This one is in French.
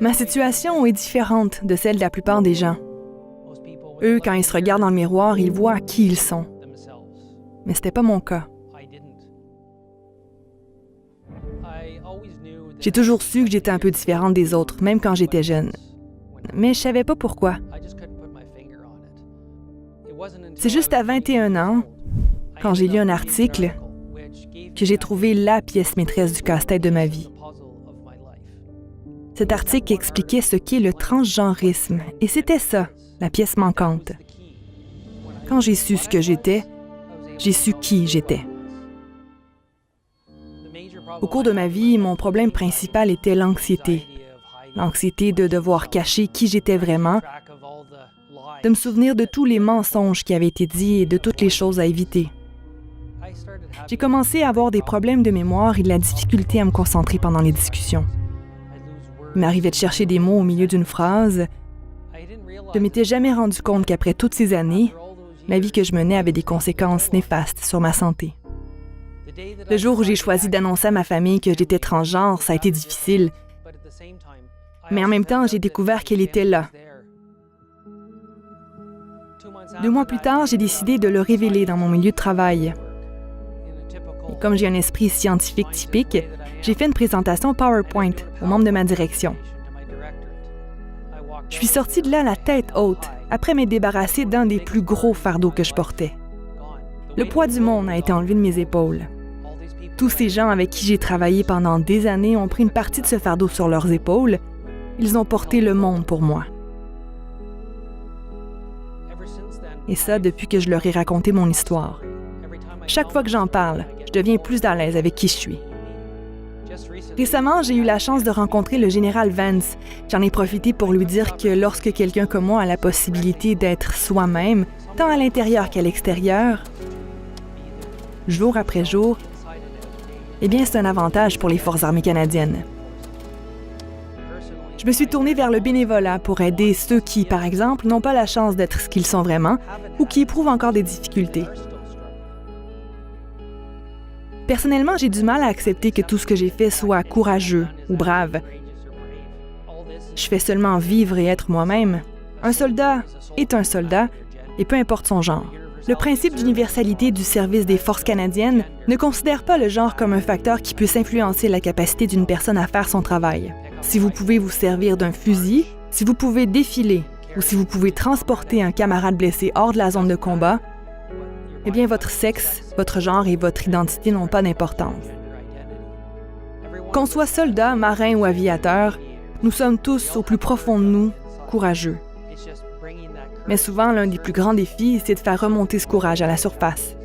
Ma situation est différente de celle de la plupart des gens. Eux, quand ils se regardent dans le miroir, ils voient qui ils sont. Mais c'était pas mon cas. J'ai toujours su que j'étais un peu différente des autres, même quand j'étais jeune. Mais je savais pas pourquoi. C'est juste à 21 ans, quand j'ai lu un article, que j'ai trouvé la pièce maîtresse du casse-tête de ma vie. Cet article expliquait ce qu'est le transgenrisme, et c'était ça, la pièce manquante. Quand j'ai su ce que j'étais, j'ai su qui j'étais. Au cours de ma vie, mon problème principal était l'anxiété. L'anxiété de devoir cacher qui j'étais vraiment, de me souvenir de tous les mensonges qui avaient été dits et de toutes les choses à éviter. J'ai commencé à avoir des problèmes de mémoire et de la difficulté à me concentrer pendant les discussions. Il m'arrivait de chercher des mots au milieu d'une phrase. Je ne m'étais jamais rendu compte qu'après toutes ces années, la vie que je menais avait des conséquences néfastes sur ma santé. Le jour où j'ai choisi d'annoncer à ma famille que j'étais transgenre, ça a été difficile. Mais en même temps, j'ai découvert qu'elle était là. 2 mois plus tard, j'ai décidé de le révéler dans mon milieu de travail. Et comme j'ai un esprit scientifique typique, j'ai fait une présentation PowerPoint aux membres de ma direction. Je suis sortie de là la tête haute, après m'être débarrassée d'un des plus gros fardeaux que je portais. Le poids du monde a été enlevé de mes épaules. Tous ces gens avec qui j'ai travaillé pendant des années ont pris une partie de ce fardeau sur leurs épaules. Ils ont porté le monde pour moi. Et ça, depuis que je leur ai raconté mon histoire. Chaque fois que j'en parle, je deviens plus à l'aise avec qui je suis. Récemment, j'ai eu la chance de rencontrer le général Vance. J'en ai profité pour lui dire que lorsque quelqu'un comme moi a la possibilité d'être soi-même, tant à l'intérieur qu'à l'extérieur, jour après jour, eh bien, c'est un avantage pour les Forces armées canadiennes. Je me suis tournée vers le bénévolat pour aider ceux qui, par exemple, n'ont pas la chance d'être ce qu'ils sont vraiment ou qui éprouvent encore des difficultés. Personnellement, j'ai du mal à accepter que tout ce que j'ai fait soit courageux ou brave. Je fais seulement vivre et être moi-même. Un soldat est un soldat, et peu importe son genre. Le principe d'universalité du service des Forces canadiennes ne considère pas le genre comme un facteur qui puisse influencer la capacité d'une personne à faire son travail. Si vous pouvez vous servir d'un fusil, si vous pouvez défiler ou si vous pouvez transporter un camarade blessé hors de la zone de combat, eh bien, votre sexe, votre genre et votre identité n'ont pas d'importance. Qu'on soit soldat, marin ou aviateur, nous sommes tous, au plus profond de nous, courageux. Mais souvent, l'un des plus grands défis, c'est de faire remonter ce courage à la surface.